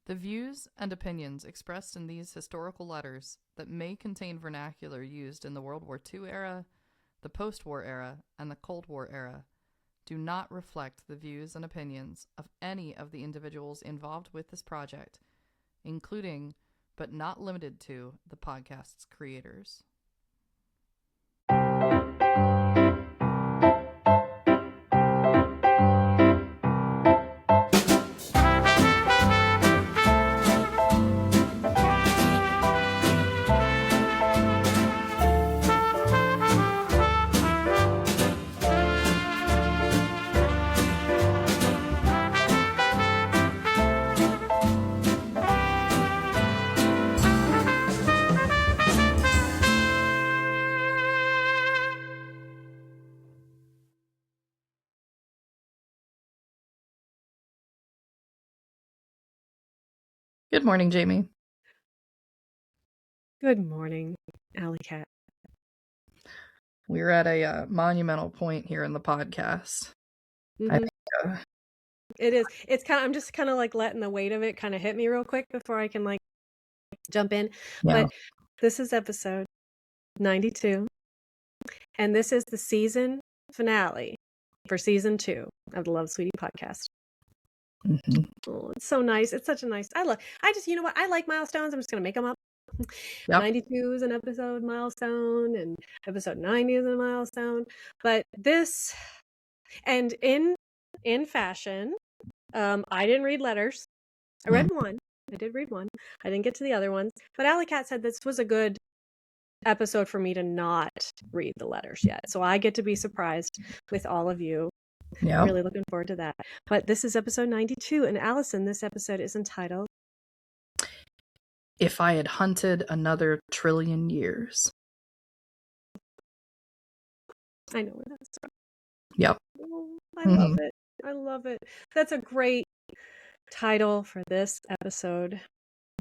The views and opinions expressed in these historical letters that may contain vernacular used in the World War II era, the post-war era, and the Cold War era do not reflect the views and opinions of any of the individuals involved with this project, including, but not limited to, the podcast's creators. Good morning, Jamie. Good morning, Alley Cat. We're at a monumental point here in the podcast. I think, It is. It's kind of. I'm just kind of like letting the weight of it kind of hit me real quick before I can like jump in. yeah. But this is episode 92, and this is the season finale for season 2 of the Love Sweetie podcast. Mm-hmm. Oh, it's so nice. It's such a nice. You know what? I like milestones. I'm just gonna make them up. Yep. 92 is an episode milestone, and episode 90 is a milestone. But this, and in fashion, I didn't read letters. I read one. I did read one. I didn't get to the other ones. But Alley Cat said this was a good episode for me to not read the letters yet. So I get to be surprised with all of you. Yeah. Really looking forward to that. But this is episode 92. And Allison, this episode is entitled If I Had Hunted Another Trillion Years. I know where that's from. Yep. Oh, I love it. I love it. That's a great title for this episode.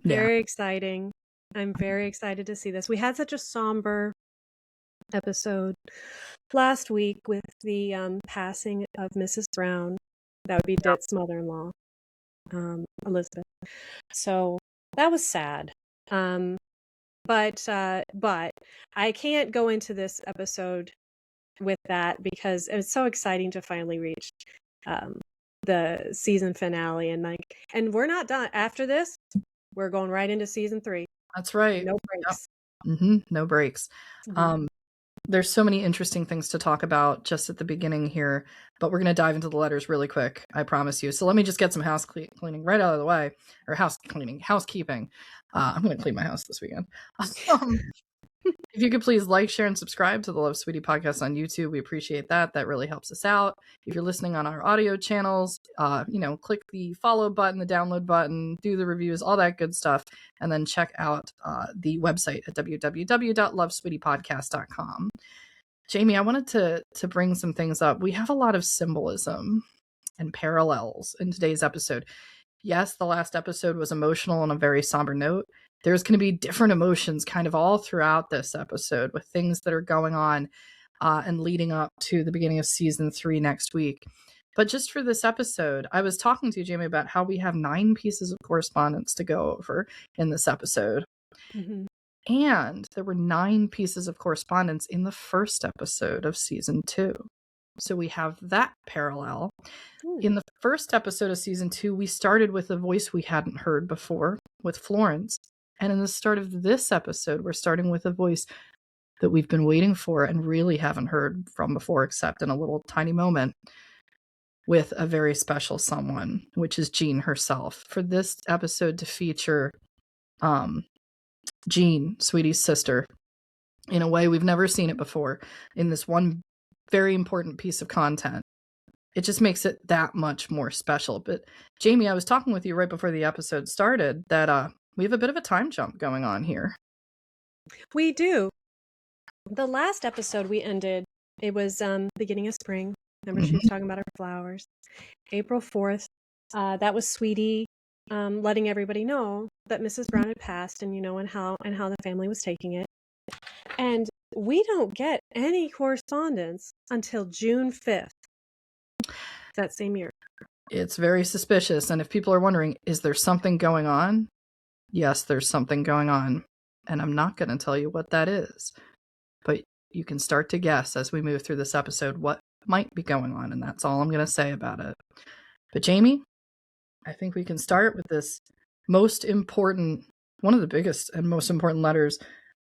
Very exciting. I'm very excited to see this. We had such a somber episode last week with the passing of Mrs. Brown. That would be Dit's mother-in-law, Elizabeth. So that was sad. But I can't go into this episode with that because it's so exciting to finally reach the season finale, and we're not done after this. We're going right into season 3. That's right. No breaks. Yep. No breaks. There's so many interesting things to talk about just at the beginning here, but we're going to dive into the letters really quick, I promise you. So let me just get some house cleaning right out of the way, or housekeeping. I'm going to clean my house this weekend. If you could please like, share, and subscribe to the Love Sweetie podcast on YouTube, we appreciate that. That really helps us out. If you're listening on our audio channels, click the follow button, the download button, do the reviews, all that good stuff, and then check out the website at www.lovesweetiepodcast.com. Jamie, I wanted to bring some things up. We have a lot of symbolism and parallels in today's episode. Yes, the last episode was emotional on a very somber note. There's going to be different emotions kind of all throughout this episode with things that are going on and leading up to the beginning of season 3 next week. But just for this episode, I was talking to you, Jamie, about how we have 9 pieces of correspondence to go over in this episode. Mm-hmm. And there were 9 pieces of correspondence in the first episode of season 2. So we have that parallel. In the first episode of season 2, we started with a voice we hadn't heard before with Florence. And in the start of this episode, we're starting with a voice that we've been waiting for and really haven't heard from before, except in a little tiny moment with a very special someone, which is Jeanne herself. For this episode to feature Jeanne, Sweetie's sister, in a way we've never seen it before, in this one very important piece of content, it just makes it that much more special. But Jamie, I was talking with you right before the episode started that we have a bit of a time jump going on here. We do. The last episode we ended, it was beginning of spring. Remember, she was talking about her flowers. April 4th, that was Sweetie letting everybody know that Mrs. Brown had passed, and and how the family was taking it. And we don't get any correspondence until June 5th that same year. It's very suspicious. And if people are wondering, is there something going on? Yes, there's something going on. And I'm not going to tell you what that is. But you can start to guess as we move through this episode what might be going on. And that's all I'm going to say about it. But Jamie, I think we can start with this most important, one of the biggest and most important letters.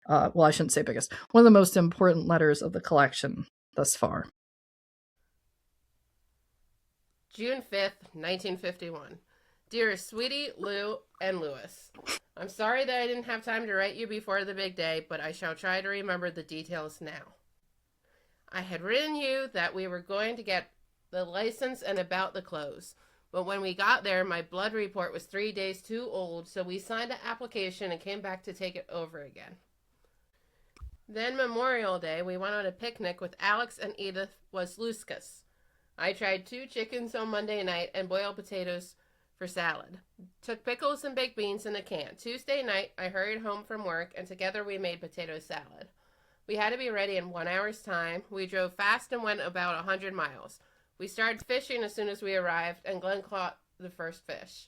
Well, I shouldn't say biggest. One of the most important letters of the collection thus far. June 5th, 1951. Dearest Sweetie, Lou, and Louis, I'm sorry that I didn't have time to write you before the big day, but I shall try to remember the details now. I had written you that we were going to get the license and about the clothes, but when we got there, my blood report was 3 days too old, so we signed an application and came back to take it over again. Then Memorial Day, we went on a picnic with Alex and Edith Wazluskas. I tried 2 chickens on Monday night and boiled potatoes for salad. Took pickles and baked beans in a can. Tuesday night, I hurried home from work, and together we made potato salad. We had to be ready in 1 hour's time. We drove fast and went about 100 miles. We started fishing as soon as we arrived, and Glenn caught the first fish.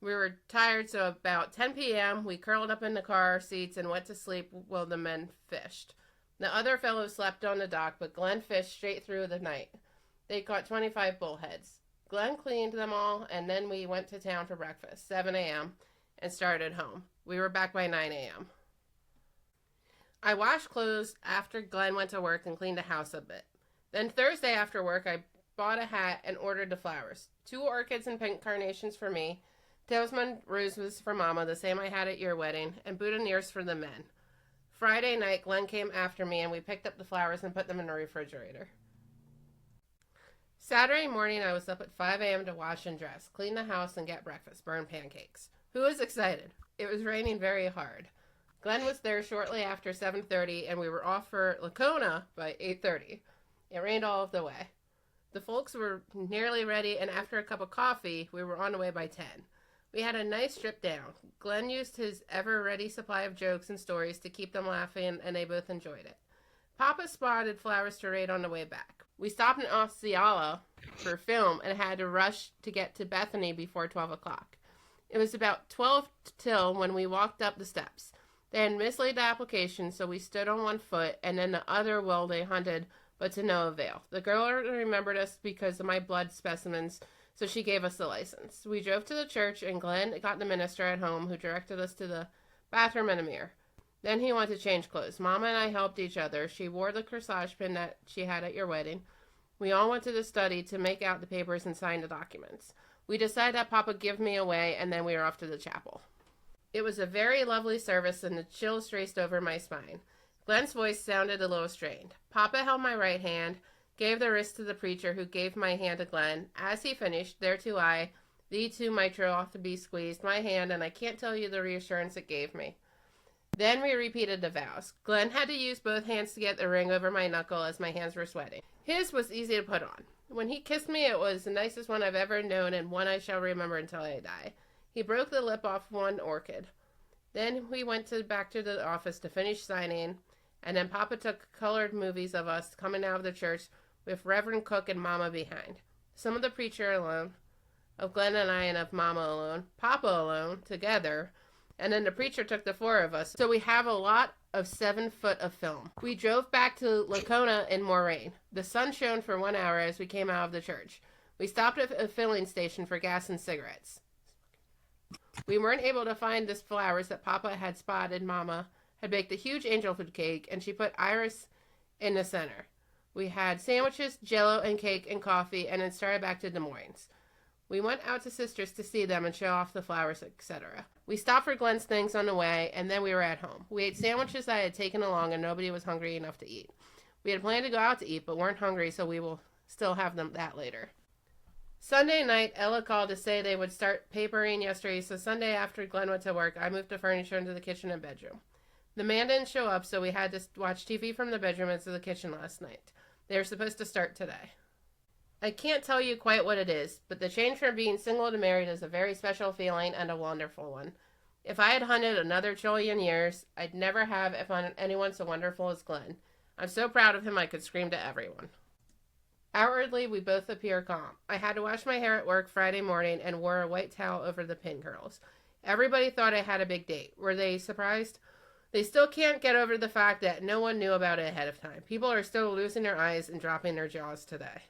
We were tired, so about 10 p.m., we curled up in the car seats and went to sleep while the men fished. The other fellows slept on the dock, but Glenn fished straight through the night. They caught 25 bullheads. Glenn cleaned them all, and then we went to town for breakfast, 7 a.m., and started home. We were back by 9 a.m. I washed clothes after Glenn went to work and cleaned the house a bit. Then Thursday after work, I bought a hat and ordered the flowers. 2 orchids and pink carnations for me, talisman roses for Mama, the same I had at your wedding, and boutonnieres for the men. Friday night, Glenn came after me, and we picked up the flowers and put them in the refrigerator. Saturday morning, I was up at 5 a.m. to wash and dress, clean the house, and get breakfast, burn pancakes. Who was excited? It was raining very hard. Glenn was there shortly after 7:30, and we were off for Lacona by 8:30. It rained all of the way. The folks were nearly ready, and after a cup of coffee, we were on the way by 10. We had a nice trip down. Glenn used his ever-ready supply of jokes and stories to keep them laughing, and they both enjoyed it. Papa spotted flowers to rate on the way back. We stopped in Osceola for film and had to rush to get to Bethany before 12 o'clock. It was about 12 till when we walked up the steps. They had mislaid the application, so we stood on one foot, and then the other while they hunted, but to no avail. The girl remembered us because of my blood specimens, so she gave us the license. We drove to the church, and Glenn got the minister at home, who directed us to the bathroom and a mirror. Then he went to change clothes. Mama and I helped each other. She wore the corsage pin that she had at your wedding. We all went to the study to make out the papers and sign the documents. We decided that Papa give me away, and then we were off to the chapel. It was a very lovely service, and the chills raced over my spine. Glenn's voice sounded a little strained. Papa held my right hand, gave the wrist to the preacher, who gave my hand to Glenn. As he finished, thereto I, thee too, my troth, to be squeezed, my hand, and I can't tell you the reassurance it gave me. Then we repeated the vows. Glenn had to use both hands to get the ring over my knuckle as my hands were sweating. His was easy to put on. When he kissed me, it was the nicest one I've ever known, and one I shall remember until I die. He broke the lip off one orchid. Then we went back to the office to finish signing, and then Papa took colored movies of us coming out of the church with Reverend Cook and Mama behind. Some of the preacher alone, of Glenn and I, and of Mama alone, Papa alone, together, and then the preacher took the 4 of us. So we have a lot of 7 foot of film. We drove back to Lacona in more rain. The sun shone for 1 hour as we came out of the church. We stopped at a filling station for gas and cigarettes. We weren't able to find the flowers that Papa had spotted. Mama had baked a huge angel food cake, and she put iris in the center. We had sandwiches, jello, and cake, and coffee, and then started back to Des Moines. We went out to Sisters to see them and show off the flowers, etc. We stopped for Glenn's things on the way, and then we were at home. We ate sandwiches that I had taken along, and nobody was hungry enough to eat. We had planned to go out to eat, but weren't hungry, so we will still have that later. Sunday night, Ella called to say they would start papering yesterday, so Sunday after Glenn went to work, I moved the furniture into the kitchen and bedroom. The man didn't show up, so we had to watch TV from the bedroom into the kitchen last night. They were supposed to start today. I can't tell you quite what it is, but the change from being single to married is a very special feeling and a wonderful one. If I had hunted another trillion years, I'd never have found anyone so wonderful as Glenn. I'm so proud of him I could scream to everyone. Outwardly, we both appear calm. I had to wash my hair at work Friday morning and wore a white towel over the pin curls. Everybody thought I had a big date. Were they surprised? They still can't get over the fact that no one knew about it ahead of time. People are still losing their eyes and dropping their jaws today.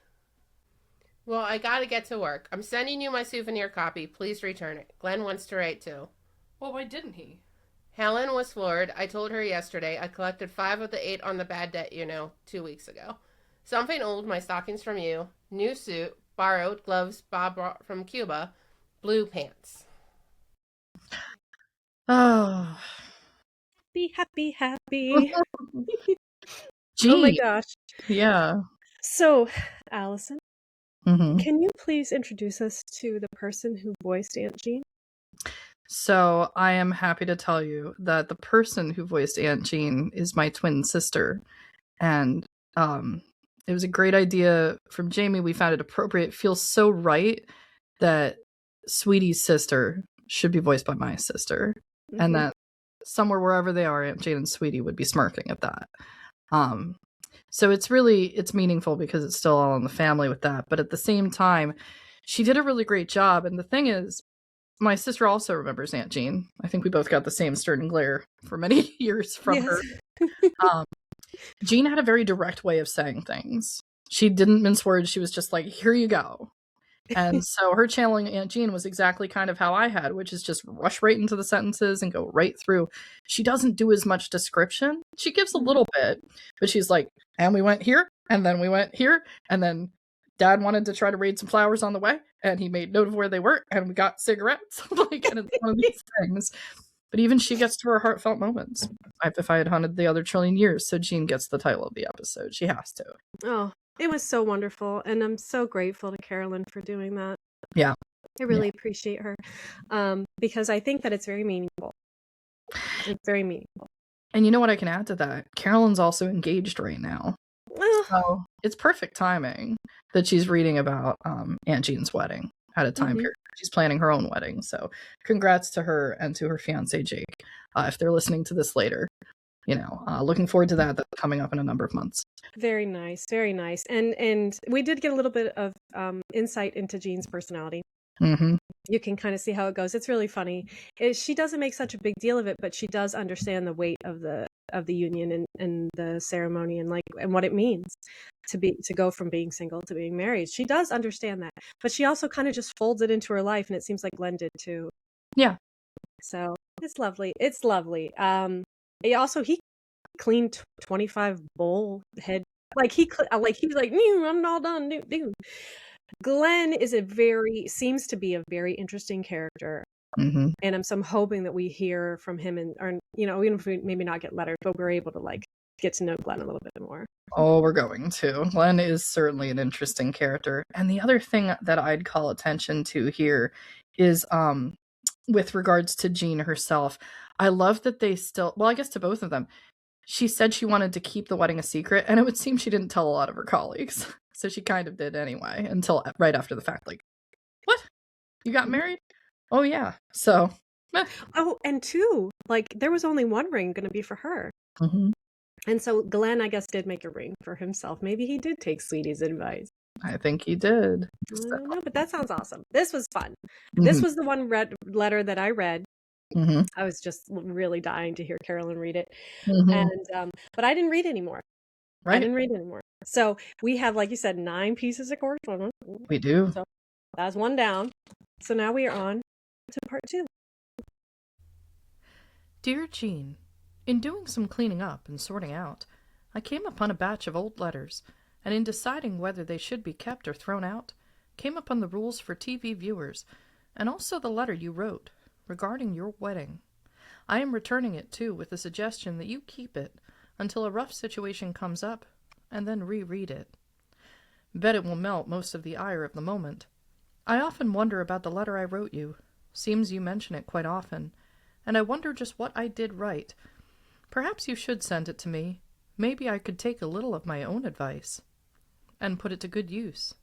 Well, I gotta get to work. I'm sending you my souvenir copy. Please return it. Glenn wants to write too. Well, why didn't he? Helen was floored. I told her yesterday I collected 5 of the 8 on the bad debt, 2 weeks ago. Something old, my stockings from you. New suit, borrowed, gloves Bob brought from Cuba. Blue pants. Oh. Happy. Jeanne. Oh my gosh. Yeah. So, Allison, Mm-hmm. can you please introduce us to the person who voiced Aunt Jeanne? So I am happy to tell you that the person who voiced Aunt Jeanne is my twin sister. And it was a great idea from Jamie. We found it appropriate. It feels so right that Sweetie's sister should be voiced by my sister. Mm-hmm. And that somewhere, wherever they are, Aunt Jane and Sweetie would be smirking at that. So it's meaningful because it's still all in the family with that. But at the same time, she did a really great job. And the thing is, my sister also remembers Aunt Jeanne. I think we both got the same stern and glare for many years from her. Jeanne had a very direct way of saying things. She didn't mince words. She was just like, here you go. And so her channeling Aunt Jeanne was exactly kind of how I had, which is just rush right into the sentences and go right through. She doesn't do as much description. She gives a little bit, but she's like, and we went here, and then we went here, and then Dad wanted to try to raid some flowers on the way, and he made note of where they were, and we got cigarettes. And it's one of these things. But even she gets to her heartfelt moments. If I had hunted the other trillion years, so Jeanne gets the title of the episode. She has to. Oh, it was so wonderful, and I'm so grateful to Carolyn for doing that. Yeah. I really appreciate her, because I think that it's very meaningful. It's very meaningful. And you know what I can add to that? Carolyn's also engaged right now. So it's perfect timing that she's reading about Aunt Jean's wedding at a time period. She's planning her own wedding. So congrats to her and to her fiance, Jake. If they're listening to this later, looking forward to that. That's coming up in a number of months. Very nice. Very nice. And we did get a little bit of insight into Jean's personality. Mm-hmm. You can kind of see how it goes. It's really funny. She doesn't make such a big deal of it, but she does understand the weight of the union and the ceremony and what it means to go from being single to being married. She does understand that, but she also kind of just folds it into her life, and it seems like Glenn did too. Yeah. So it's lovely. It's lovely. He cleaned 25 bowl head. He was like, I'm all done, dude. Glenn seems to be a very interesting character. Mm-hmm. And I'm hoping that we hear from him even if we maybe not get letters, but we're able to get to know Glenn a little bit more. Oh, we're going to. Glenn is certainly an interesting character. And the other thing that I'd call attention to here is with regards to Jeanne herself. I love that they still, well, I guess to both of them, she said she wanted to keep the wedding a secret, and it would seem she didn't tell a lot of her colleagues. So she kind of did anyway, until right after the fact. What? You got married? Oh, yeah. So. Oh, and two, there was only one ring going to be for her. Mm-hmm. And so Glenn, I guess, did make a ring for himself. Maybe he did take Sweetie's advice. I think he did. I don't know, but that sounds awesome. This was fun. Mm-hmm. This was the one letter that I read. Mm-hmm. I was just really dying to hear Carolyn read it. Mm-hmm. And but I didn't read anymore. Right. I didn't read anymore. So we have, like you said, 9 pieces of correspondence. We do. So that's one down. So now we are on to part 2. Dear Jeanne, in doing some cleaning up and sorting out, I came upon a batch of old letters, and in deciding whether they should be kept or thrown out, came upon the rules for TV viewers, and also the letter you wrote regarding your wedding. I am returning it, too, with the suggestion that you keep it until a rough situation comes up, and then reread it. Bet it will melt most of the ire of the moment. I often wonder about the letter I wrote you. Seems you mention it quite often, and I wonder just what I did right. Perhaps you should send it to me. Maybe I could take a little of my own advice and put it to good use.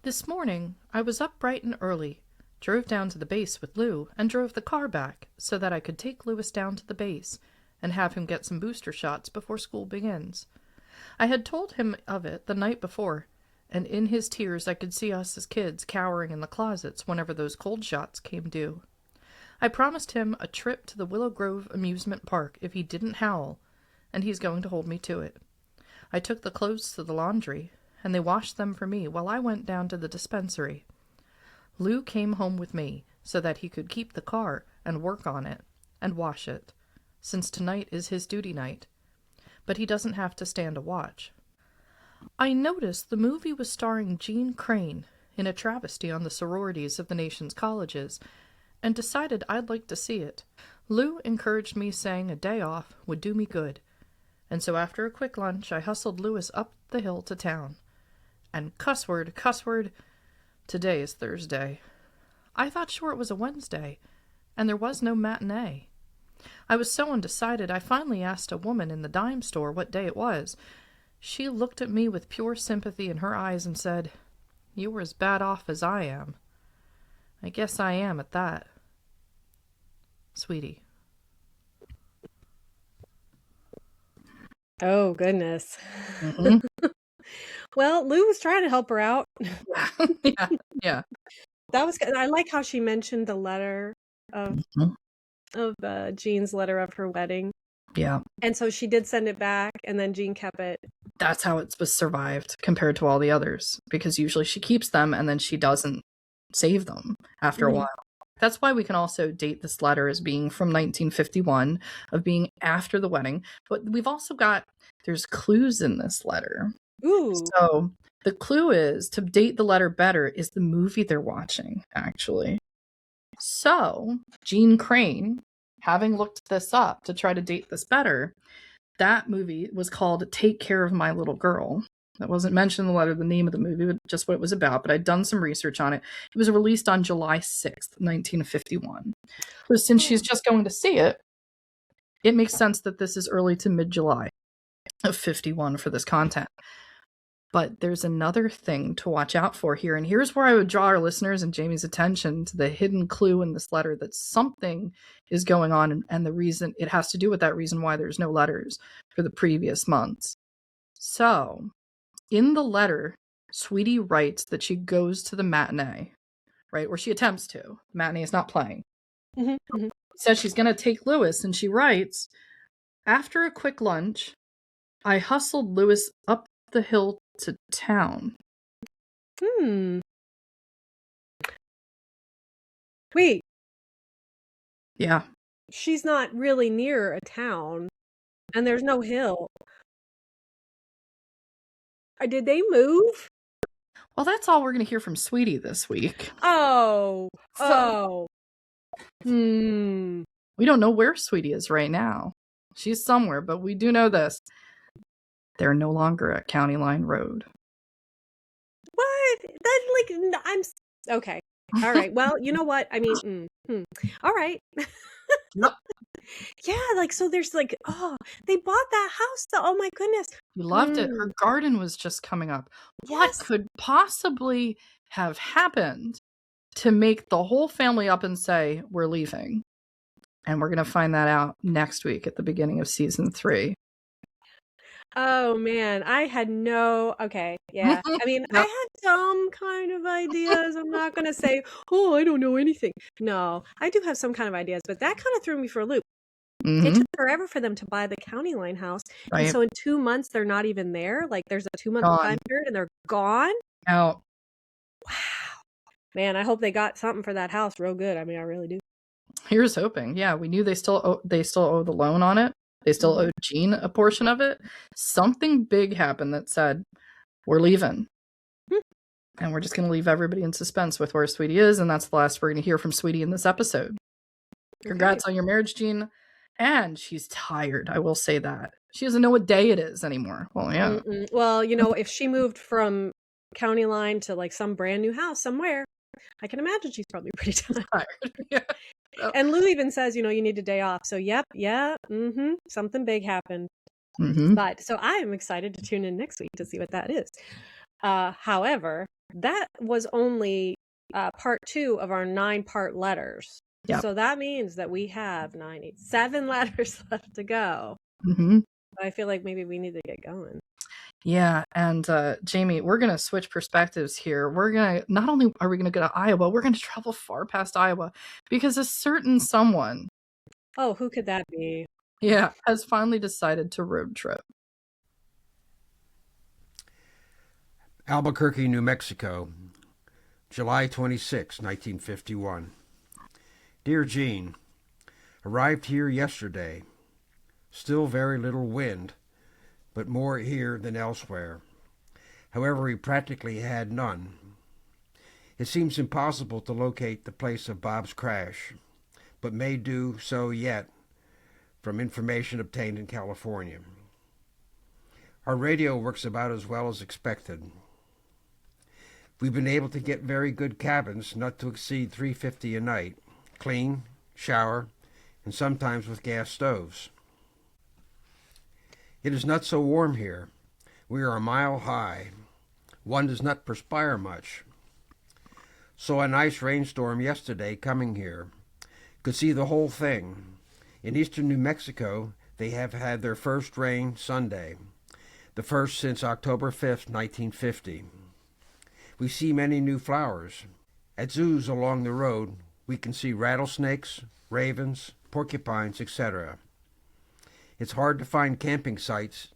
This morning I was up bright and early, drove down to the base with Lou, and drove the car back so that I could take Louis down to the base and have him get some booster shots before school begins. I had told him of it the night before, and in his tears I could see us as kids cowering in the closets whenever those cold shots came due. I promised him a trip to the Willow Grove amusement park if he didn't howl, and he's going to hold me to it. I took the clothes to the laundry, and they washed them for me while I went down to the dispensary. Lou came home with me so that he could keep the car and work on it and wash it, since tonight is his duty night. But he doesn't have to stand a watch. I noticed the movie was starring Jeanne Crane in a travesty on the sororities of the nation's colleges, and decided I'd like to see it. Lou encouraged me, saying a day off would do me good, and so after a quick lunch I hustled Louis up the hill to town. And cuss word, today is Thursday. I thought sure it was a Wednesday, and there was no matinee. I was so undecided I finally asked a woman in the dime store what day it was. She looked at me with pure sympathy in her eyes and said, "You were as bad off as I am." I guess I am at that. Sweetie. Oh, goodness. Mm-hmm. Well, Lou was trying to help her out. Yeah. That was good. I like how she mentioned the letter of Jean's letter of her wedding. Yeah. And so she did send it back, and then Jeanne kept it. That's how it was survived compared to all the others, because usually she keeps them and then she doesn't save them after a while. That's why we can also date this letter as being from 1951, of being after the wedding. But we've also got, there's clues in this letter. Ooh. So the clue is, to date the letter better, is the movie they're watching, actually. So Jeanne Crane, having looked this up to try to date this better, that movie was called Take Care of My Little Girl. That wasn't mentioned in the letter, the name of the movie, but just what it was about. But I'd done some research on it. It was released on July 6th, 1951. So since she's just going to see it, it makes sense that this is early to mid-July of 51 for this content. But there's another thing to watch out for here. And here's where I would draw our listeners and Jamie's attention to the hidden clue in this letter, that something is going on. And the reason, it has to do with that reason why there's no letters for the previous months. So in the letter, Sweetie writes that she goes to the matinee, right? Or she attempts to. The matinee is not playing. Says she's going to take Louis, and she writes, "After a quick lunch, I hustled Louis up the hill to town." Wait. Yeah. She's not really near a town, and there's no hill. Did they move? Well, that's all we're going to hear from Sweetie this week. Oh. We don't know where Sweetie is right now. She's somewhere, but we do know this. They're no longer at County Line Road. What? That's like, I'm okay. All right. Well, you know what? I mean, all right. Yeah, like, so there's like, oh, they bought that house. Oh my goodness. You loved it. Her garden was just coming up. What could possibly have happened to make the whole family up and say, we're leaving? And we're going to find that out next week at the beginning of season 3. Oh man, I had okay, yeah. I mean, I had some kind of ideas. I'm not going to say, oh, I don't know anything. No, I do have some kind of ideas, but that kind of threw me for a loop. It took forever for them to buy the County Line house. Right. And so in 2 months, they're not even there. Like, there's a 2-month time period and they're gone. Out. Wow. Man, I hope they got something for that house real good. I mean, I really do. Here's hoping. Yeah, we knew they still owe the loan on it. They still owed Jeanne a portion of it. Something big happened that said, we're leaving. And we're just going to leave everybody in suspense with where Sweetie is. And that's the last we're going to hear from Sweetie in this episode. Congrats on your marriage, Jeanne. And she's tired. I will say that. She doesn't know what day it is anymore. Well, yeah. Well, you know, if she moved from County Line to like some brand new house somewhere, I can imagine she's probably pretty tired. Yeah. And Lou even says, you know, you need a day off. So, something big happened. But so I am excited to tune in next week to see what that is. However, that was only part 2 of our 9-part letters. Yep. So that means that we have 7 letters left to go. I feel like maybe we need to get going. Yeah, and Jamie, we're gonna switch perspectives here. We're gonna not only are we gonna go to Iowa, we're gonna travel far past Iowa because a certain someone, Oh, who could that be? yeah, has finally decided to road trip. Albuquerque, New Mexico, July 26, 1951. Dear Jeanne, arrived here yesterday. Still very little wind, but more here than elsewhere. However, we practically had none. It seems impossible to locate the place of Bob's crash, but may do so yet from information obtained in California. Our radio works about as well as expected. We've been able to get very good cabins, not to exceed $350 a night, clean, shower, and sometimes with gas stoves. It is not so warm here. We are a mile high. One does not perspire much. Saw a nice rainstorm yesterday coming here. Could see the whole thing. In eastern New Mexico, they have had their first rain Sunday, the first since October 5th, 1950. We see many new flowers. At zoos along the road, we can see rattlesnakes, ravens, porcupines, etc. It's hard to find camping sites,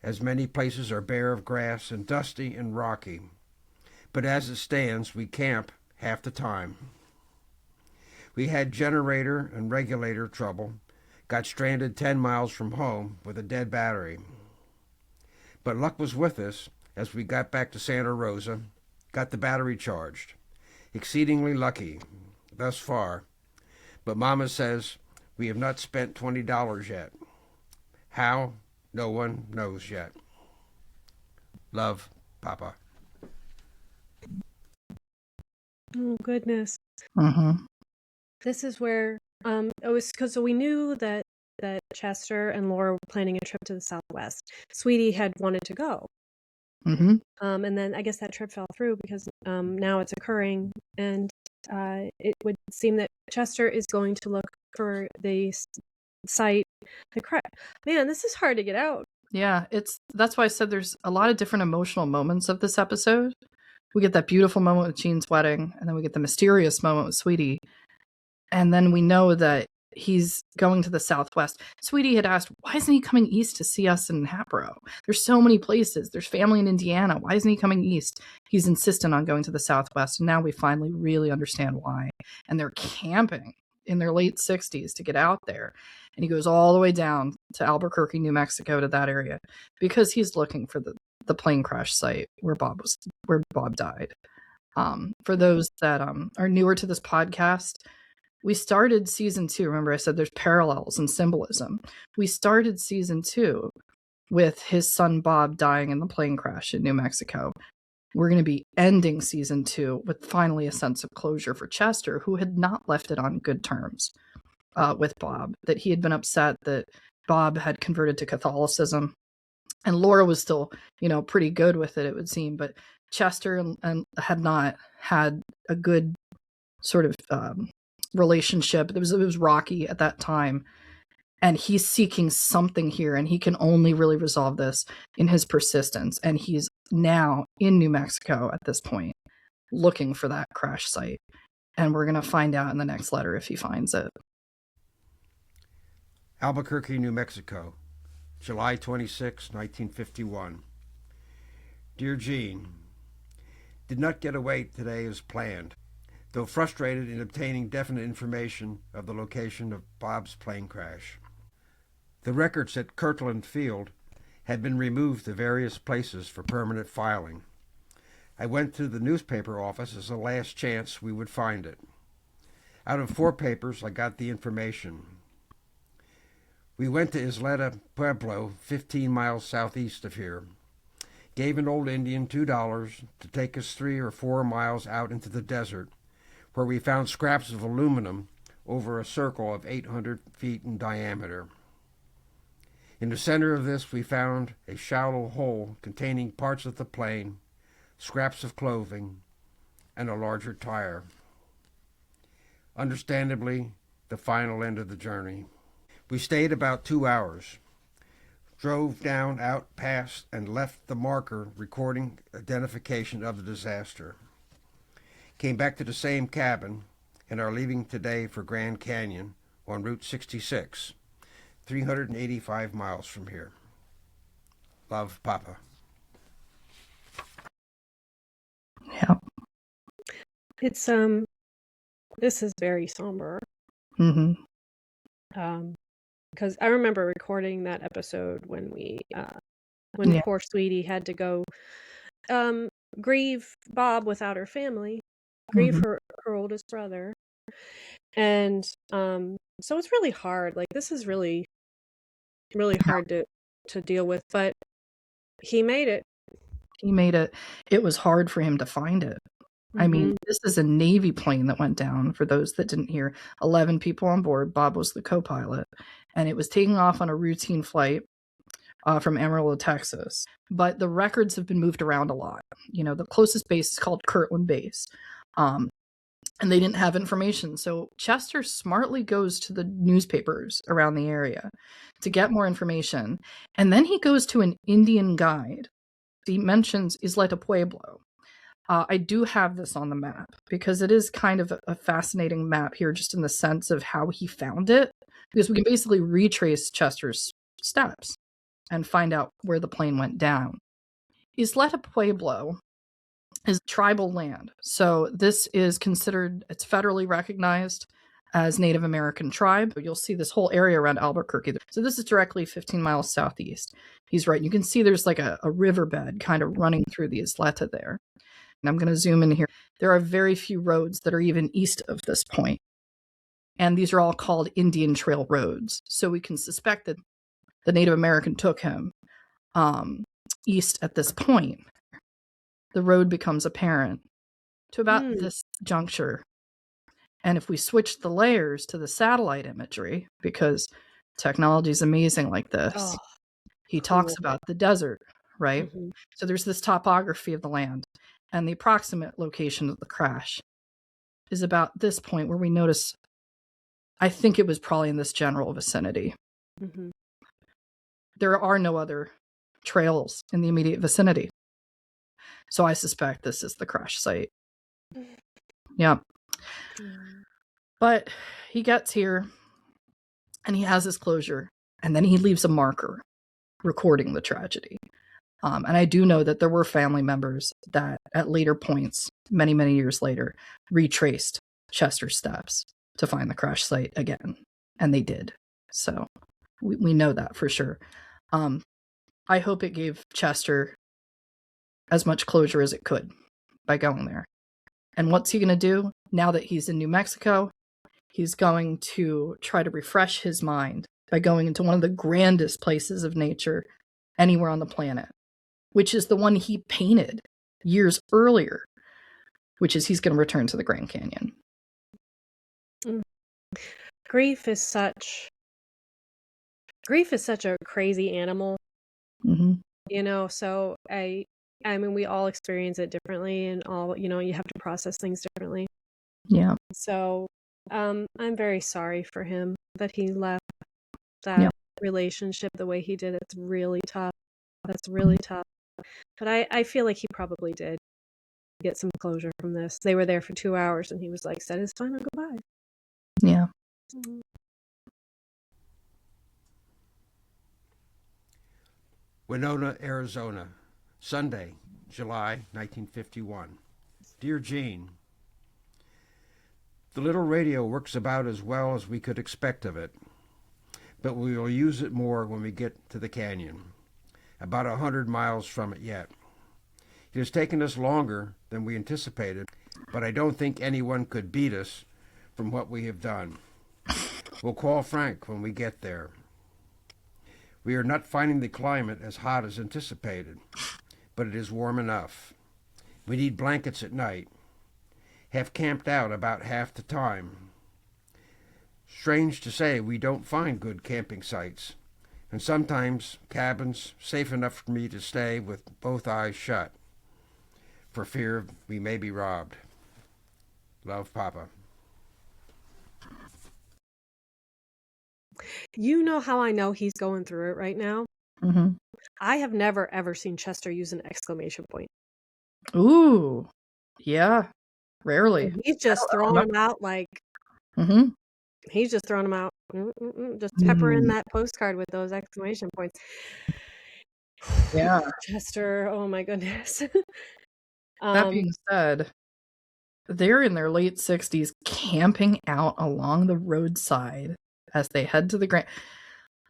as many places are bare of grass and dusty and rocky. But as it stands, we camp half the time. We had generator and regulator trouble, got stranded 10 miles from home with a dead battery. But luck was with us as we got back to Santa Rosa, got the battery charged. Exceedingly lucky, thus far. But Mama says we have not spent $20 yet. How? No one knows yet. Love, Papa. Oh, goodness. Mm-hmm. This is where it was because we knew that Chester and Laura were planning a trip to the Southwest. Sweetie had wanted to go. Mm-hmm. And then I guess that trip fell through because now it's occurring, and it would seem that Chester is going to look for the site. Man, this is hard to get out. Yeah, that's why I said there's a lot of different emotional moments of this episode. We get that beautiful moment with Jean's wedding, and then we get the mysterious moment with Sweetie. And then we know that he's going to the Southwest. Sweetie had asked, why isn't he coming east to see us in Hatboro? There's so many places. There's family in Indiana. Why isn't he coming east? He's insistent on going to the Southwest. And now we finally really understand why. And they're camping in their late 60s to get out there. And he goes all the way down to Albuquerque, New Mexico, to that area because he's looking for the plane crash site where Bob died. For those that are newer to this podcast, we started season 2. Remember, I said there's parallels and symbolism. We started season 2 with his son Bob dying in the plane crash in New Mexico. We're going to be ending season 2 with finally a sense of closure for Chester, who had not left it on good terms with Bob, that he had been upset that Bob had converted to Catholicism. And Laura was still, pretty good with it, it would seem. But Chester and had not had a good sort of relationship. It was rocky at that time. And he's seeking something here, and he can only really resolve this in his persistence. And he's now in New Mexico at this point, looking for that crash site. And we're going to find out in the next letter if he finds it. Albuquerque, New Mexico, July 26, 1951. Dear Jeanne, did not get away today as planned, though frustrated in obtaining definite information of the location of Bob's plane crash. The records at Kirtland Field had been removed to various places for permanent filing. I went to the newspaper office as a last chance we would find it. Out of 4 papers, I got the information. We went to Isleta Pueblo, 15 miles southeast of here. Gave an old Indian $2 to take us 3 or 4 miles out into the desert, where we found scraps of aluminum over a circle of 800 feet in diameter. In the center of this, we found a shallow hole containing parts of the plane, scraps of clothing, and a larger tire. Understandably, the final end of the journey. We stayed about 2 hours. drove down, out, past, and left the marker recording identification of the disaster. Came back to the same cabin and are leaving today for Grand Canyon on Route 66, 385 miles from here. Love, Papa. Yeah. It's this is very somber. Mm-hmm. Because I remember recording that episode when when poor Sweetie had to go grieve Bob without her family, grieve her oldest brother. And so it's really hard. Like, this is really, really hard to deal with, but he made it. He made it. It was hard for him to find it. I mean, this is a Navy plane that went down, for those that didn't hear. 11 people on board. Bob was the co-pilot. And it was taking off on a routine flight from Amarillo, Texas. But the records have been moved around a lot. You know, the closest base is called Kirtland Base. And they didn't have information. So Chester smartly goes to the newspapers around the area to get more information. And then he goes to an Indian guide. He mentions Isleta Pueblo. I do have this on the map because it is kind of a fascinating map here, just in the sense of how he found it, because we can basically retrace Chester's steps and find out where the plane went down. Isleta Pueblo is tribal land. So this is considered, it's federally recognized as Native American tribe. You'll see this whole area around Albuquerque. So this is directly 15 miles southeast. He's right. You can see there's like a riverbed kind of running through the Isleta there. And I'm going to zoom in here. There are very few roads that are even east of this point. And these are all called Indian Trail roads. So we can suspect that the Native American took him east at this point. The road becomes apparent to about this juncture. And if we switch the layers to the satellite imagery, because technology is amazing like this, he talks about the desert, right? So there's this topography of the land. And the approximate location of the crash is about this point where we notice, I think it was probably in this general vicinity. There are no other trails in the immediate vicinity. So I suspect this is the crash site. Yeah. But he gets here and he has his closure, and then he leaves a marker recording the tragedy. And I do know that there were family members that at later points, many, many years later, retraced Chester's steps to find the crash site again. And they did. So we know that for sure. I hope it gave Chester as much closure as it could by going there. And what's he going to do now that he's in New Mexico? He's going to try to refresh his mind by going into one of the grandest places of nature anywhere on the planet, which is the one he painted years earlier, which is he's going to return to the Grand Canyon. Grief is such a crazy animal, you know, so I mean, we all experience it differently, and all, you know, you have to process things differently. Yeah. So I'm very sorry for him that he left that relationship the way he did. It's really tough. That's really tough. But I feel like he probably did get some closure from this. They were there for 2 hours and he was like, said his final goodbye. Yeah. Winona, Arizona, Sunday, July 1951. Dear Jeanne, the little radio works about as well as we could expect of it, but we will use it more when we get to the canyon, about 100 miles from it yet. It has taken us longer than we anticipated, but I don't think anyone could beat us from what we have done. We'll call Frank when we get there. We are not finding the climate as hot as anticipated, but it is warm enough. We need blankets at night. Have camped out about half the time. Strange to say, we don't find good camping sites, and sometimes cabins safe enough for me to stay with both eyes shut, for fear we may be robbed. Love, Papa. You know how I know he's going through it right now? I have never, ever seen Chester use an exclamation point. Ooh. Yeah. Rarely. He's just throwing them out like... He's just throwing them out. Just peppering that postcard with those exclamation points. Yeah. Chester, oh my goodness. That being said, they're in their late 60s camping out along the roadside as they head to the Grand.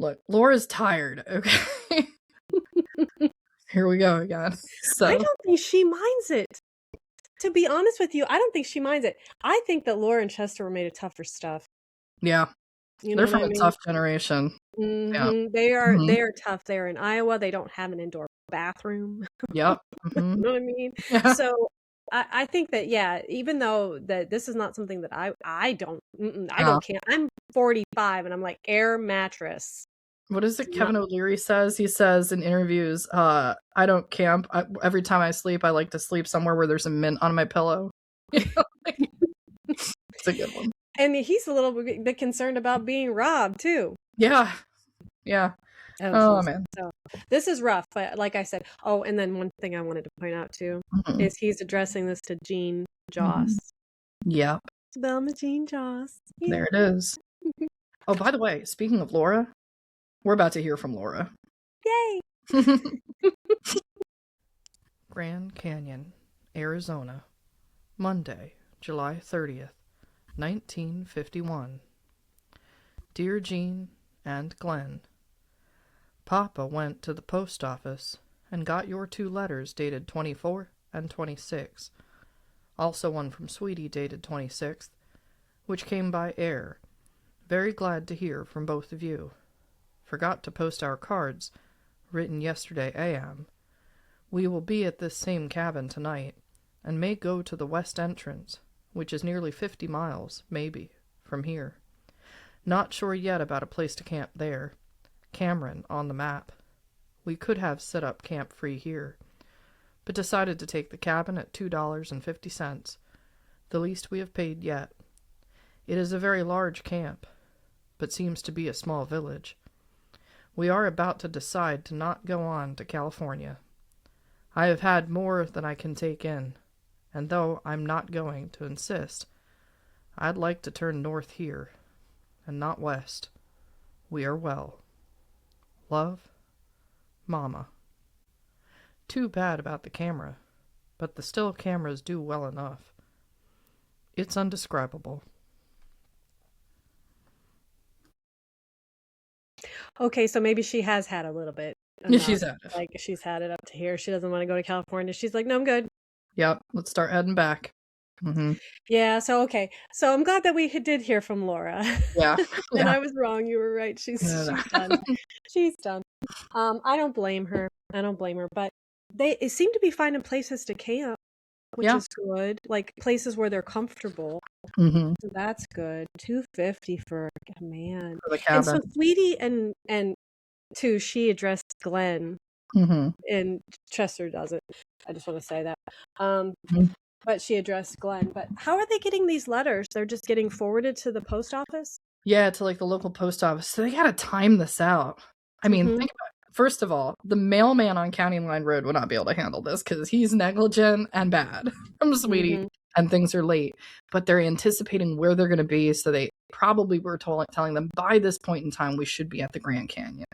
Look, Laura's tired, okay? Here we go again. So I don't think she minds it. To be honest with you, I don't think she minds it. I think that Laura and Chester were made of tougher stuff. Yeah. You know They're from what I a mean? tough generation. Yeah. They are tough. They're in Iowa. They don't have an indoor bathroom. Yep. You know what I mean? Yeah. So I think that, yeah, even though that this is not something that I don't camp. I'm 45 and I'm like, air mattress. What is it Kevin O'Leary says? He says in interviews, I don't camp. Every time I sleep, I like to sleep somewhere where there's a mint on my pillow. It's a good one. And he's a little bit concerned about being robbed too. Yeah. Yeah. Oh man. So this is rough, but like I said, and then one thing I wanted to point out too is he's addressing this to Jeanne Joss. Yep. Velma Jeanne Joss. Yeah. There it is. Oh, by the way, speaking of Laura, we're about to hear from Laura. Yay! Grand Canyon, Arizona, Monday, July 30th, 1951. Dear Jeanne and Glen, Papa went to the post office and got your 2 letters dated 24 and 26. Also one from Sweetie dated 26th, which came by air. Very glad to hear from both of you. Forgot to post our cards, written yesterday a.m. We will be at this same cabin tonight, and may go to the west entrance, which is nearly 50 miles, maybe, from here. Not sure yet about a place to camp there. Cameron on the map. We could have set up camp free here, but decided to take the cabin at $2.50, the least we have paid yet. It is a very large camp, but seems to be a small village. We are about to decide to not go on to California. I have had more than I can take in, and though I'm not going to insist, I'd like to turn north here, and not west. We are well. Love, Mama. Too bad about the camera, but the still cameras do well enough. It's undescribable. Okay, so maybe she has had a little bit. Yeah, she's had it. Like, she's had it up to here. She doesn't want to go to California. She's like, no, I'm good. Yep, let's start heading back. Yeah, so okay. So I'm glad that we did hear from Laura. Yeah. And I was wrong. You were right. She's done. She's done. I don't blame her. But they seem to be finding places to camp, which is good. Like places where they're comfortable. So that's good. $2.50 for a man. For the cabin. And so Sweetie and she addressed Glen, and Chester doesn't. I just want to say that. But she addressed Glen. But how are they getting these letters? They're just getting forwarded to the post office? Yeah, to like the local post office. So they got to time this out. I mean, think about it. First of all, the mailman on County Line Road would not be able to handle this because he's negligent and bad from Sweetie, and things are late. But they're anticipating where they're going to be, so they probably were telling them by this point in time we should be at the Grand Canyon.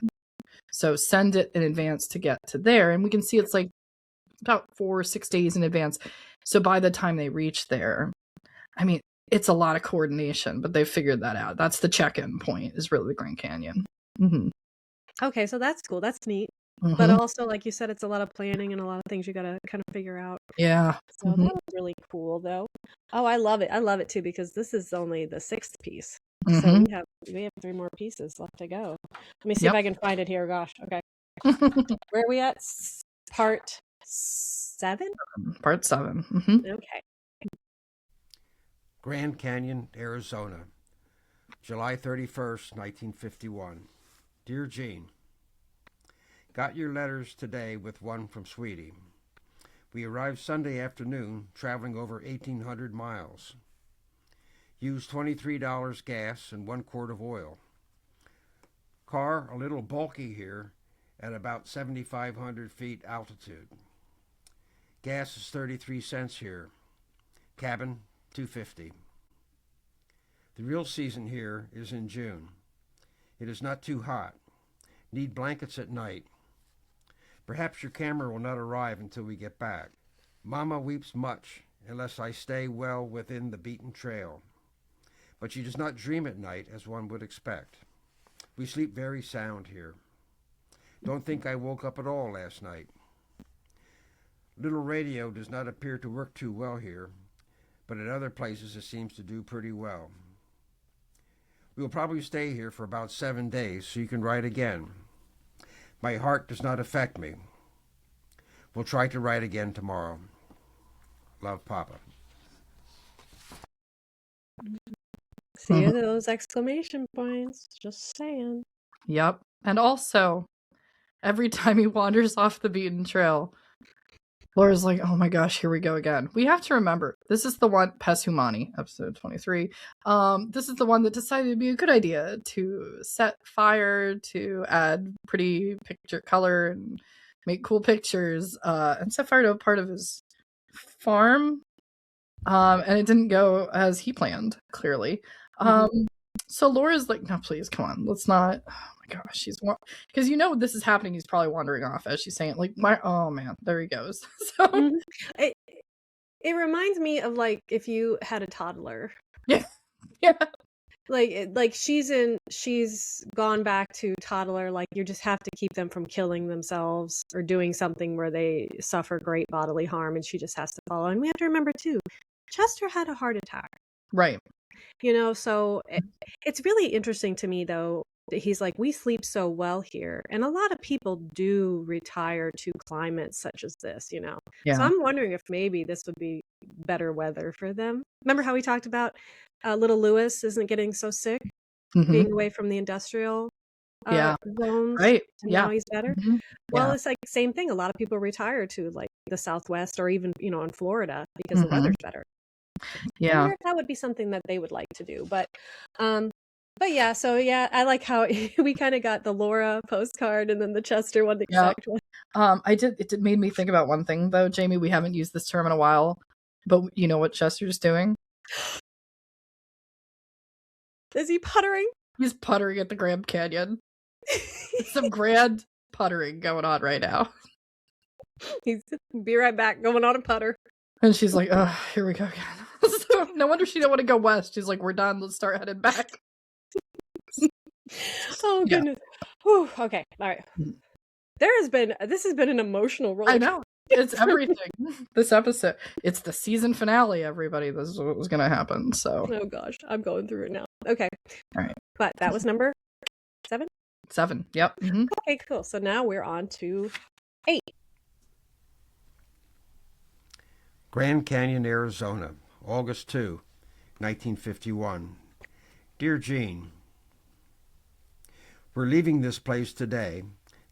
So send it in advance to get to there, and we can see it's like about 4 or 6 days in advance. So by the time they reach there, I mean, it's a lot of coordination, but they've figured that out. That's the check-in point, is really the Grand Canyon. Okay, so that's cool. That's neat. But also, like you said, it's a lot of planning and a lot of things you got to kind of figure out. Yeah. So that was really cool, though. Oh, I love it. I love it, too, because this is only the 6th piece. So we have 3 more pieces left to go. Let me see if I can find it here. Gosh. Okay. Where are we at? Part 7? Part 7. Okay. Grand Canyon, Arizona, July 31st, 1951. Dear Jeanne, got your letters today with one from Sweetie. We arrived Sunday afternoon, traveling over 1,800 miles. Used $23 gas and 1 quart of oil. Car a little bulky here, at about 7,500 feet altitude. Gas is 33 cents here. Cabin, $2.50. The real season here is in June. It is not too hot. Need blankets at night. Perhaps your camera will not arrive until we get back. Mama weeps much unless I stay well within the beaten trail. But she does not dream at night as one would expect. We sleep very sound here. Don't think I woke up at all last night. Little radio does not appear to work too well here, but at other places it seems to do pretty well. We will probably stay here for about 7 days so you can write again. My heart does not affect me. We'll try to write again tomorrow. Love, Papa. See those exclamation points. Just saying. Yep. And also, every time he wanders off the beaten trail, Laura's like, oh my gosh, here we go again. We have to remember, this is the one, Pes Humani, episode 23. This is the one that decided it'd be a good idea to set fire, to add pretty picture color and make cool pictures, and set fire to a part of his farm. And it didn't go as he planned, clearly. So Laura's like, no, please, come on, let's not. Oh my gosh, because this is happening. He's probably wandering off as she's saying, like, oh man, there he goes. So it reminds me of like if you had a toddler. Yeah. Like she's gone back to toddler. Like you just have to keep them from killing themselves or doing something where they suffer great bodily harm, and she just has to follow. And we have to remember too, Chester had a heart attack. Right. So it's really interesting to me, though, that he's like, we sleep so well here. And a lot of people do retire to climates such as this, Yeah. So I'm wondering if maybe this would be better weather for them. Remember how we talked about little Lewis isn't getting so sick, being away from the industrial zones? Right. And now he's better. Well, it's like the same thing. A lot of people retire to like the Southwest or even, in Florida because the weather's better. Yeah. I wonder if that would be something that they would like to do. But yeah, so yeah, I like how we kind of got the Laura postcard and then the Chester one, the exact one. It made me think about one thing though, Jamie. We haven't used this term in a while, but you know what Chester's doing? Is he puttering? He's puttering at the Grand Canyon. Some grand puttering going on right now. He's be right back, going on a putter. And she's like, oh, here we go again. So no wonder she didn't want to go west. She's like, we're done. Let's start heading back. Oh, goodness. Whew, okay. All right. This has been an emotional roller. I know. It's everything. This episode. It's the season finale, everybody. This is what was going to happen. So. Oh, gosh. I'm going through it now. Okay. All right. But that was number 7? 7. Yep. Okay, cool. So now we're on to 8. Grand Canyon, Arizona, August 2, 1951. Dear Jeanne, we're leaving this place today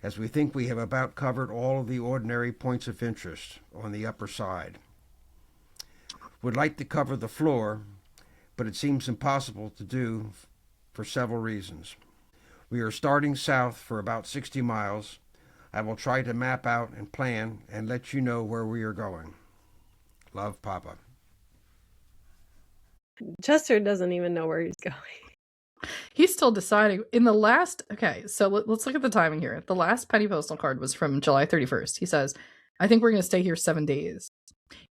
as we think we have about covered all of the ordinary points of interest on the upper side. Would like to cover the floor, but it seems impossible to do for several reasons. We are starting south for about 60 miles. I will try to map out and plan and let you know where we are going. Love, Papa. Chester doesn't even know where he's going. He's still deciding. So let's look at the timing here. The last penny postal card was from July 31st. He says, I think we're going to stay here 7 days.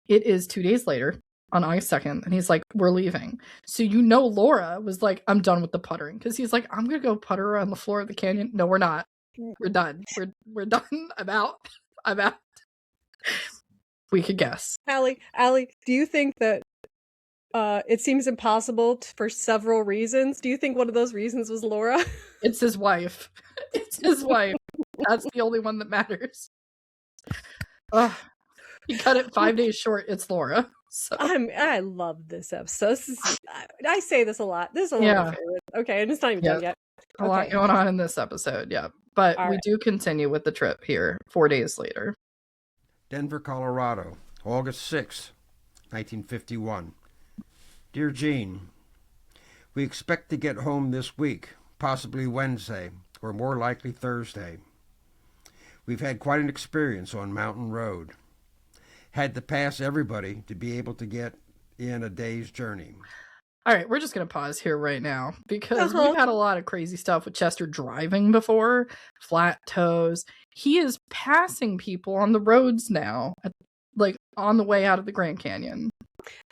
It is 2 days later on August 2nd. And he's like, we're leaving. So Laura was like, I'm done with the puttering. Because he's like, I'm going to go putter around the floor of the canyon. No, we're not. We're done. We're done. I'm out. We could guess. Allie, do you think that it seems impossible for several reasons? Do you think one of those reasons was Laura? It's his wife. That's the only one that matters. He cut it 5 days short. It's Laura. So. I love this episode. I say this a lot. This is one of my favorites. Okay, and it's not even done yet. A lot going on in this episode, yeah. But we do continue with the trip here 4 days later. Denver, Colorado, August 6, 1951. Dear Jeanne, we expect to get home this week, possibly Wednesday, or more likely Thursday. We've had quite an experience on Mountain Road. Had to pass everybody to be able to get in a day's journey. All right, we're just going to pause here right now because we've had a lot of crazy stuff with Chester driving before, flat toes. He is passing people on the roads now, like on the way out of the Grand Canyon.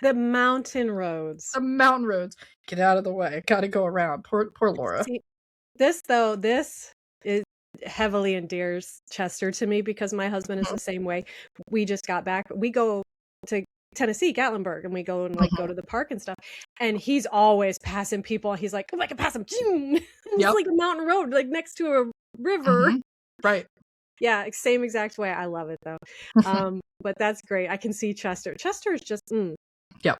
The mountain roads. The mountain roads. Get out of the way. Got to go around. Poor Laura. See, this is heavily endears Chester to me because my husband is the same way. We just got back. We go to Tennessee, Gatlinburg, and we go and go to the park and stuff. And he's always passing people. He's like, oh, I can pass him. It's like a mountain road, like next to a river. Right. Yeah, same exact way. I love it though. But that's great. I can see Chester. Chester is just. Yep.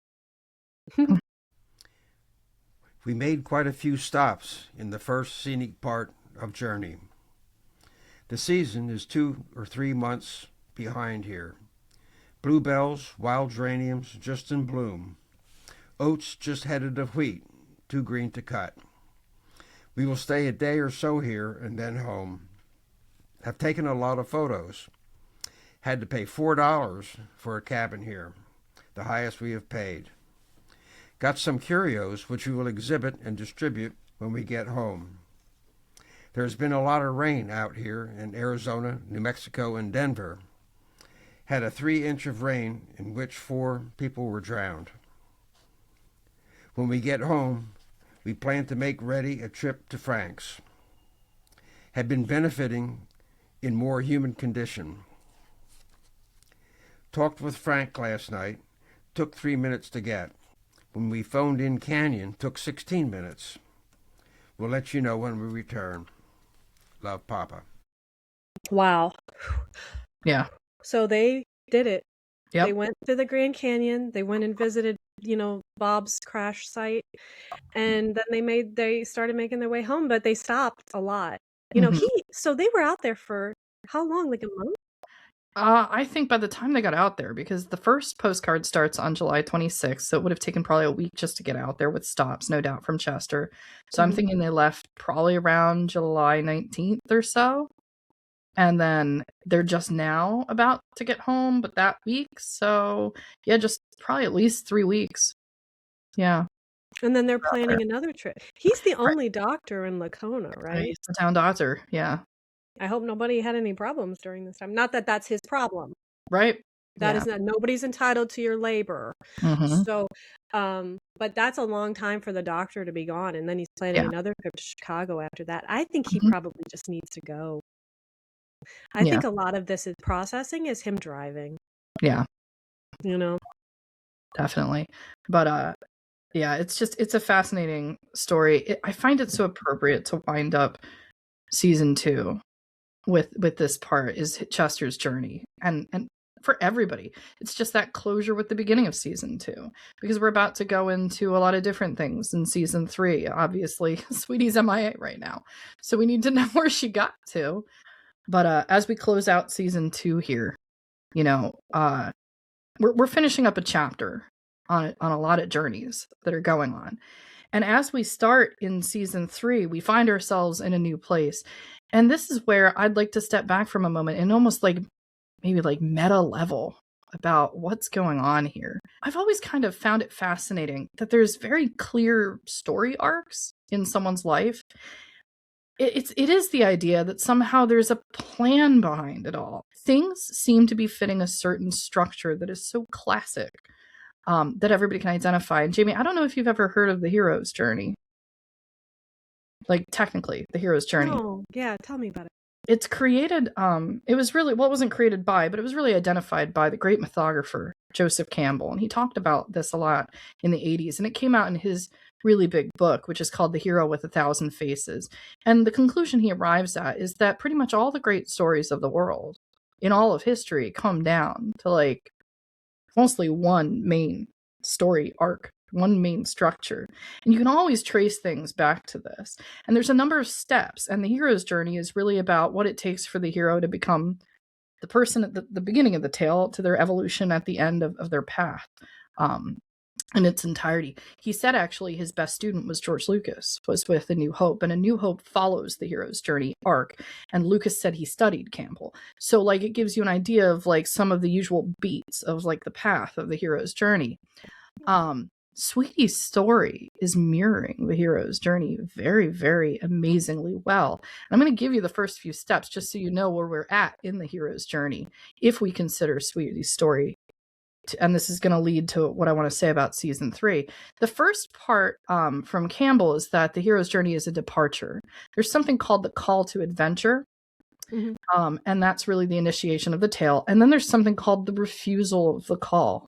We made quite a few stops in the first scenic part of Journey. The season is 2 or 3 months behind here. Bluebells, wild geraniums just in bloom. Oats just headed of wheat, too green to cut. We will stay a day or so here and then home. Have taken a lot of photos. Had to pay $4 for a cabin here, the highest we have paid. Got some curios which we will exhibit and distribute when we get home. There's been a lot of rain out here in Arizona, New Mexico, and Denver. Had a 3-inch of rain in which 4 people were drowned. When we get home, we plan to make ready a trip to Frank's. Had been benefiting in more human condition. Talked with Frank last night, took 3 minutes to get. When we phoned in Canyon, took 16 minutes. We'll let you know when we return. Love, Papa. Wow. Yeah. So they did it. Yep. They went to the Grand Canyon. They went and visited, Bob's crash site, and then they started making their way home. But they stopped a lot. So they were out there for how long? Like a month? I think by the time they got out there, because the first postcard starts on July 26th, so it would have taken probably a week just to get out there with stops, no doubt, from Chester. So I'm thinking they left probably around July 19th or so. And then they're just now about to get home, but that week. So yeah, just probably at least 3 weeks. Yeah. And then they're planning another trip. He's the only doctor in Lacona, right? He's the town doctor. Yeah. I hope nobody had any problems during this time. Not that that's his problem. Right. That is not, nobody's entitled to your labor. So, but that's a long time for the doctor to be gone. And then he's planning another trip to Chicago after that. I think he probably just needs to go. I think a lot of this is processing is him driving. Yeah. Definitely. But, yeah, it's a fascinating story. I find it so appropriate to wind up season 2 with this part is Chester's journey. And for everybody, it's just that closure with the beginning of season 2, because we're about to go into a lot of different things in season 3. Obviously, Sweetie's MIA right now, so we need to know where she got to. But as we close out season 2 here, we're finishing up a chapter on a lot of journeys that are going on. And as we start in season 3, we find ourselves in a new place. And this is where I'd like to step back from a moment and almost maybe meta level about what's going on here. I've always kind of found it fascinating that there's very clear story arcs in someone's life. It is the idea that somehow there's a plan behind it all. Things seem to be fitting a certain structure that is so classic that everybody can identify. And Jamie, I don't know if you've ever heard of the hero's journey. Technically, the hero's journey. Oh, yeah. Tell me about it. It's created, it wasn't created by, but it was really identified by the great mythographer, Joseph Campbell. And he talked about this a lot in the 80s. And it came out in his really big book, which is called The Hero with 1,000 Faces. And the conclusion he arrives at is that pretty much all the great stories of the world in all of history come down to mostly one main story arc, one main structure. And you can always trace things back to this. And there's a number of steps. And the hero's journey is really about what it takes for the hero to become the person at the beginning of the tale to their evolution at the end of their path. in its entirety. He said actually his best student was George Lucas, was with A New Hope, and A New Hope follows the hero's journey arc, and Lucas said he studied Campbell. So like it gives you an idea of like some of the usual beats of like the path of the hero's journey. Sweetie's story is mirroring the hero's journey very, very amazingly well. And I'm going to give you the first few steps just so you know where we're at in the hero's journey if we consider Sweetie's story. And this is going to lead to what I want to say about season 3. The first part from Campbell is that the hero's journey is a departure. There's something called the call to adventure. Mm-hmm. And that's really the initiation of the tale. And then there's something called the refusal of the call.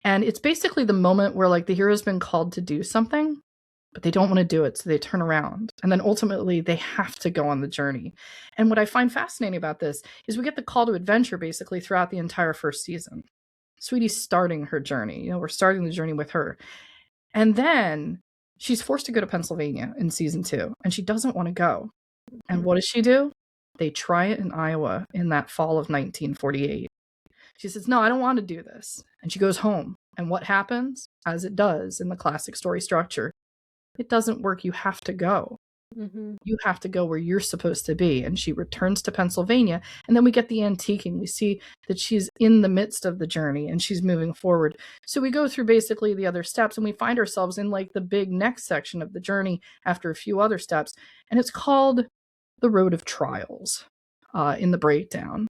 And it's basically the moment where like the hero's been called to do something, but they don't want to do it. So they turn around and then ultimately they have to go on the journey. And what I find fascinating about this is we get the call to adventure basically throughout the entire first season. Sweetie's starting her journey. You know, we're starting the journey with her. And then she's forced to go to Pennsylvania in season 2 and she doesn't want to go. And what does she do? They try it in Iowa in that fall of 1948. She says, no, I don't want to do this. And she goes home. And what happens? As it does in the classic story structure, it doesn't work. You have to go. Mm-hmm. You have to go where you're supposed to be. And she returns to Pennsylvania. And then we get the antiquing. We see that she's in the midst of the journey and she's moving forward. So we go through basically the other steps and we find ourselves in like the big next section of the journey after a few other steps. And it's called The Road of Trials in the breakdown.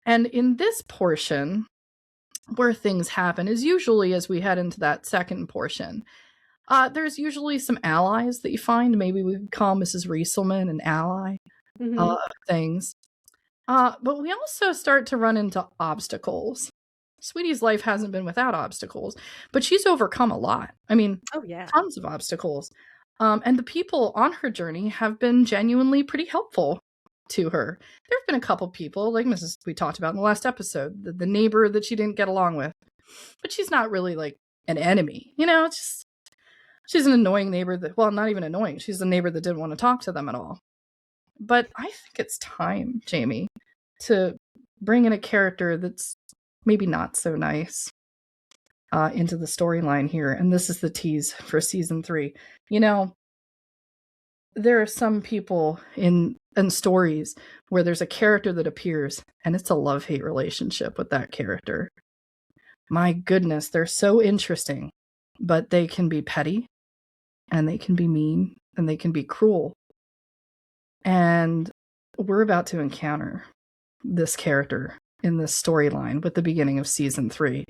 And in this portion, where things happen is usually as we head into that second portion. There's usually some allies that you find. Maybe we would call Mrs. Rieselman an ally of things. But we also start to run into obstacles. Sweetie's life hasn't been without obstacles, but she's overcome a lot. I mean, tons of obstacles. And the people on her journey have been genuinely pretty helpful to her. There have been a couple people, like Mrs. we talked about in the last episode, the neighbor that she didn't get along with, but she's not really like an enemy, you know. It's just she's an annoying neighbor that, well, not even annoying. She's a neighbor that didn't want to talk to them at all. But I think it's time, Jamie, to bring in a character that's maybe not so nice into the storyline here. And this is the tease for season 3. You know, there are some people in stories where there's a character that appears and it's a love-hate relationship with that character. My goodness, they're so interesting, but they can be petty and they can be mean and they can be cruel. And we're about to encounter this character in this storyline with the beginning of season 3.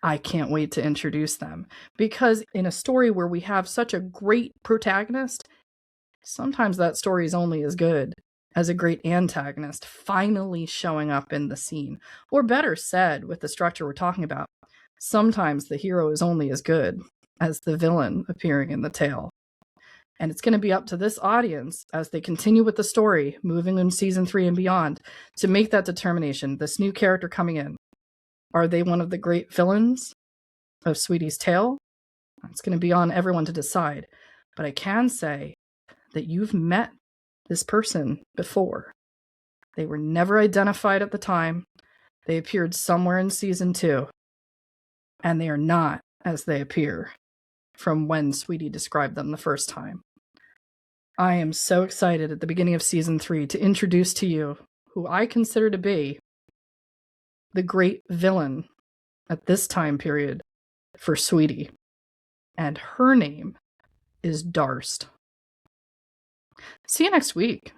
I can't wait to introduce them because in a story where we have such a great protagonist, sometimes that story is only as good as a great antagonist finally showing up in the scene. Or better said, with the structure we're talking about, sometimes the hero is only as good as the villain appearing in the tale. And it's going to be up to this audience as they continue with the story, moving in season 3 and beyond, to make that determination. This new character coming in, are they one of the great villains of Sweetie's tale? It's going to be on everyone to decide. But I can say that you've met this person before. They were never identified at the time. They appeared somewhere in season 2. And they are not as they appear from when Sweetie described them the first time. I am so excited at the beginning of season 3 to introduce to you who I consider to be the great villain at this time period for Sweetie. And her name is Darst. See you next week.